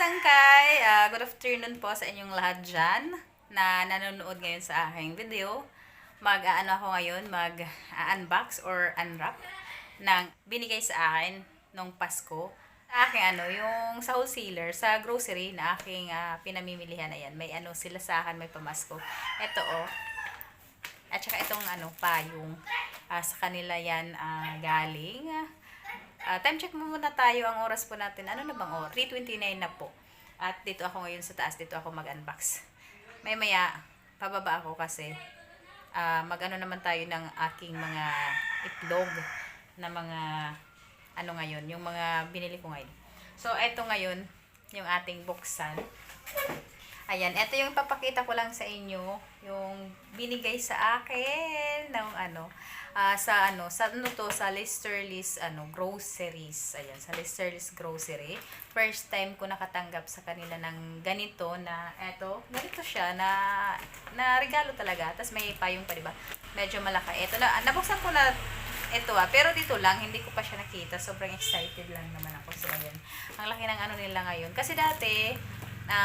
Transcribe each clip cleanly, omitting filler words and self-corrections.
Sangkay! Good afternoon po sa inyong lahat dyan na nanonood ngayon sa aking video. Mag-aano ako ngayon, mag-unbox or unwrap ng binigay sa akin nung Pasko. Sa aking yung sa wholesaler, sa grocery na aking pinamimilihan na yan. May ano sila sa akin, may pamasko. Ito at saka itong payong. Sa kanila yan galing. Time check mo muna tayo. Ang oras po natin. Ano na bang oras? 3:29 na po. At dito ako ngayon sa taas. Dito ako mag-unbox. Maya pababa ako kasi mag-ano naman tayo ng aking mga itlog na mga ano ngayon. Yung mga binili ko ngayon. So, eto ngayon yung ating buksan. Ayan. Eto yung papakita ko lang sa inyo. Yung binigay sa akin ng sa Listerlis groceries. Ayan, sa Listerlis grocery. First time ko nakatanggap sa kanila ng ganito na ganito siya na regalo talaga. Tapos may payong pa, 'di ba? Medyo malaki. Ito na nabuksan ko na ito pero dito lang hindi ko pa siya nakita. Sobrang excited lang naman ako. So ayan. Ang laki ng nila ngayon. Kasi dati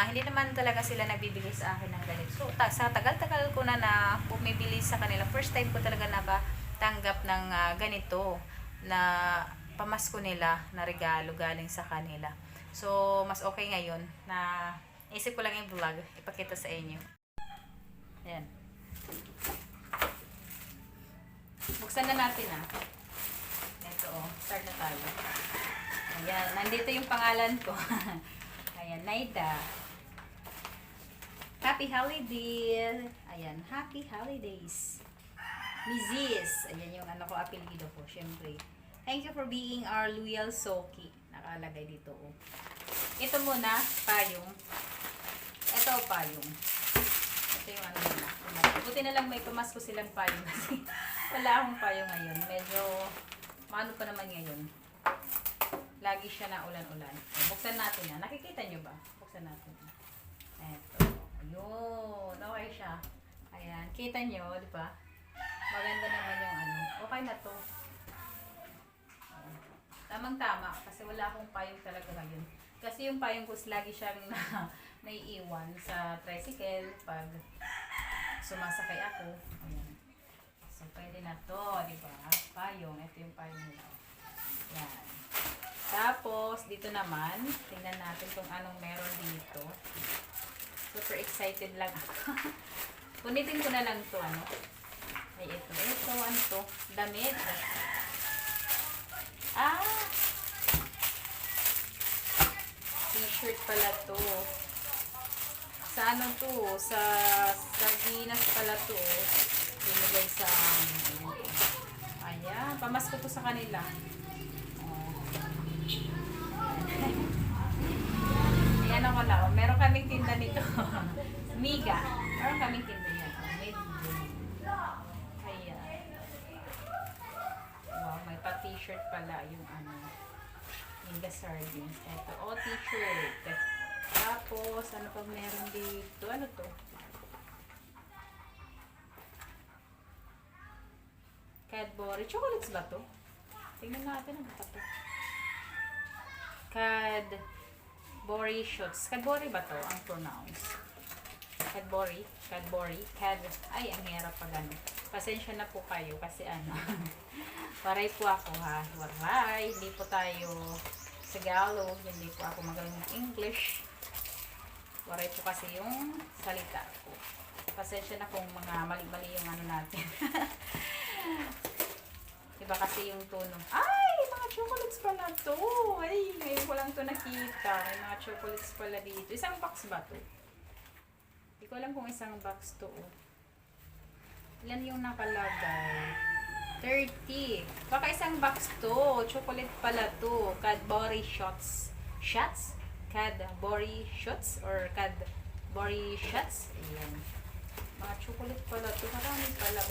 hindi naman talaga sila nagbibigay sa akin ng ganito. So, sa tagal-tagal ko na bumibili sa kanila, first time ko talaga nakatanggap ng ganito na pamasko nila na regalo galing sa kanila. So, mas okay ngayon na isip ko lang yung vlog, ipakita sa inyo. Ayan. Buksan na natin Ito start na tayo. Ayan, nandito yung pangalan ko. Ayan, Naida. Happy Holidays. Ayan, Happy Holidays. Mrs. Ayan yung ko, apelido ko, syempre. Thank you for being our loyal Soki. Nakalagay dito. Ito muna, payong. Ito payong. Ito yung nila. Buti na lang may pamasko silang payong kasi wala akong payong ngayon. Medyo, maano pa naman ngayon. Lagi siya na ulan-ulan. Buksan natin yan. Nakikita nyo ba? Buksan natin. Eto. Ayun. Okay siya. Ayan. Kita nyo, di ba? Maganda naman yung Okay na to. Tamang-tama. Kasi wala akong payong talaga ngayon. Kasi yung payong ko lagi siyang naiiwan sa tricycle pag sumasakay ako. Ayan. So, pwede na to. Di ba? Payong. Ito yung payong nila. Yan. Tapos, dito naman, tingnan natin kung anong meron dito. Super excited lang ako. Punitin ko na lang to Ay, ito. Ano to? Damit. T-shirt pala to. Sa to? Sa Sardinas pala to. Binigay sa ayan. Pamasko to sa kanila. Ayan ako na. Meron kaming tinda nito. Miga. Meron kaming tinda yan. Ayan. Wow, may pa-t-shirt pala yung Miga sardines. Ito. T-shirt. Tapos, ano pa meron dito? Ano to? Cadbury. Chocolates ba to? Tingnan natin. Ano ba to? Cadbury shots. Cadbury ba to ang pronounce? Cadbury. Ay, ang hirap pag Pasensya na po kayo kasi Waray po ako Waray. Hindi po tayo Tagalog. Hindi po ako magaling ng English. Waray po kasi yung salita ko. Pasensya na kung mga mali-mali yung natin. Diba kasi yung tono. Mga chocolates pala to. Ay, ngayon ko lang to nakita. May mga chocolates pala dito. Isang box ba to? Hindi ko alam kung isang box to. Ilan yung nakalagay? 30. Baka isang box to. Chocolate pala to. Cadbury shots. Shots? Cadbury shots? Or Cadbury shots? Ayan. Mga chocolate pala to. Marami pala.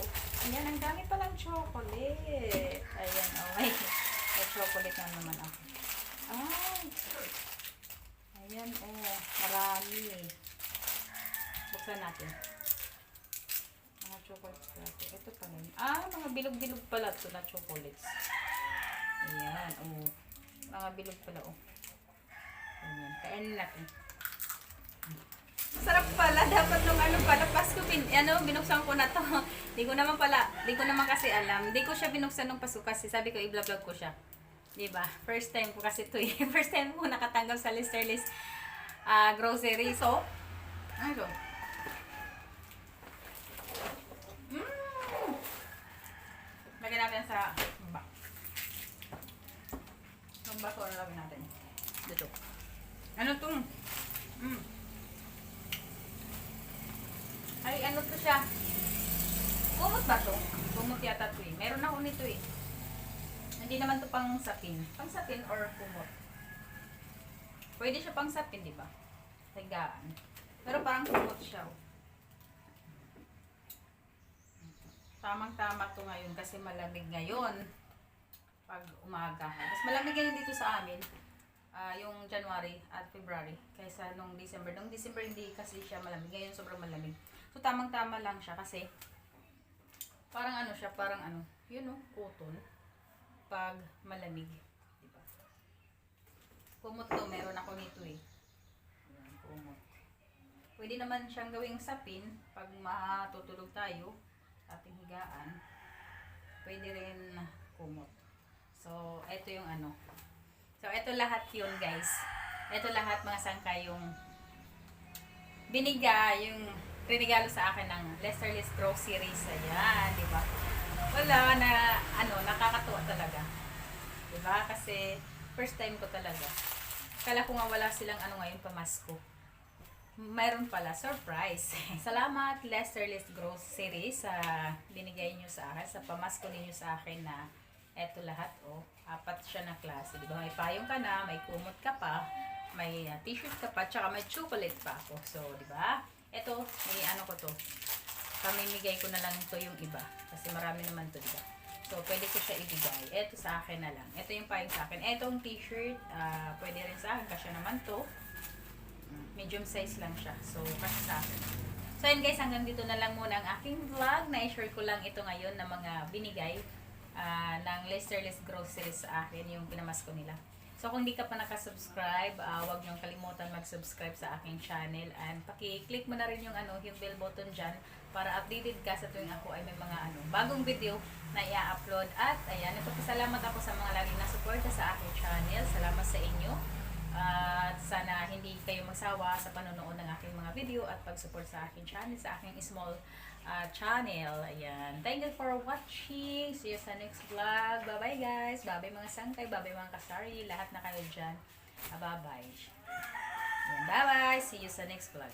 Ayan, ang dami palang chocolate. Ayan, may chocolate na naman ako. Ayan, marami. Buksan natin. Mga chocolates pala to. Ito pala. Mga bilog-bilog pala to na chocolates. Ayan, mga bilog pala, Ayan. Kainin natin. Sarap pala. Dapat nung ano pala, Pasko, binuksan ko na to. Di ko naman kasi alam. Di ko siya binuksan nung Pasko kasi sabi ko, i-vlog ko siya. Diba? First time ko kasi to eh. First time ko nakatanggap sa Listerless grocery. So, ano? Lagyan natin sa box. Yung baso na lagyan natin. Dito. Ano itong? Ay, ano to siya? Kumot ba to? Kumot yata to eh. Meron ako nito eh. Hindi naman to pang sapin. Pang sapin or kumot. Pwede siya pang sapin, di ba? Higaan. Pero parang kumot siya. Tamang-tama to ngayon kasi malamig ngayon. Pag umaga. Mas malamig ngayon dito sa amin. Yung January at February. Kaysa nung December. Nung December hindi kasi siya malamig. Ngayon sobrang malamig. So tamang-tama lang siya kasi parang ano siya, parang ano, yun o, cotton. Pag malamig. Diba? Kumot to, meron ako nito eh. Ayan, kumot. Pwede naman siyang gawing sapin pag matutulog tayo sa ating higaan. Pwede rin kumot. So, ito yung ano. So, ito lahat yun guys. Ito lahat mga sangkay yung yung regalo sa akin ng Listerless Groceries. Ayan, di ba? Wala na, nakakatuwa talaga. Di ba? Kasi, first time ko talaga. Kala ko nga wala silang ngayon pamasko. Mayroon pala, surprise. Salamat Listerless Groceries sa binigay nyo sa akin, sa pamasko ninyo sa akin na eto lahat, oh. 4 siya na klase. Di ba? May payong ka na, may kumot ka pa, may t-shirt ka pa, tsaka may chocolate pa ako. So, di ba? Ito, may ko to. Pamimigay ko na lang to yung iba. Kasi marami naman to, di ba? So, pwede ko siya ibigay. Ito sa akin na lang. Ito yung payong sa akin. Etong t-shirt, pwede rin sa akin. Kasi naman to. Medium size lang siya. So, kasi sa akin. So, yun guys, hanggang dito na lang muna ang aking vlog. Na-share ko lang ito ngayon na mga binigay ng Listerless Groceries sa akin, yung pinamasko nila. So, kung hindi ka pa nakasubscribe, huwag niyong kalimutan mag-subscribe sa aking channel and paki-click mo na rin yung yung bell button dyan para updated ka sa tuwing ako ay may mga bagong video na i-upload. At ayan, nagpapasalamat ako sa mga laging nasuporta sa aking channel. Salamat sa inyo. At sana hindi kayo magsawa sa panonood ng aking mga video at pag-support sa aking channel, sa aking small channel. Ayan. Thank you for watching. See you sa next vlog. Bye-bye guys. Bye-bye mga sangkay. Bye-bye mga kasari. Lahat na kayo dyan. Bye-bye. Bye-bye. See you sa next vlog.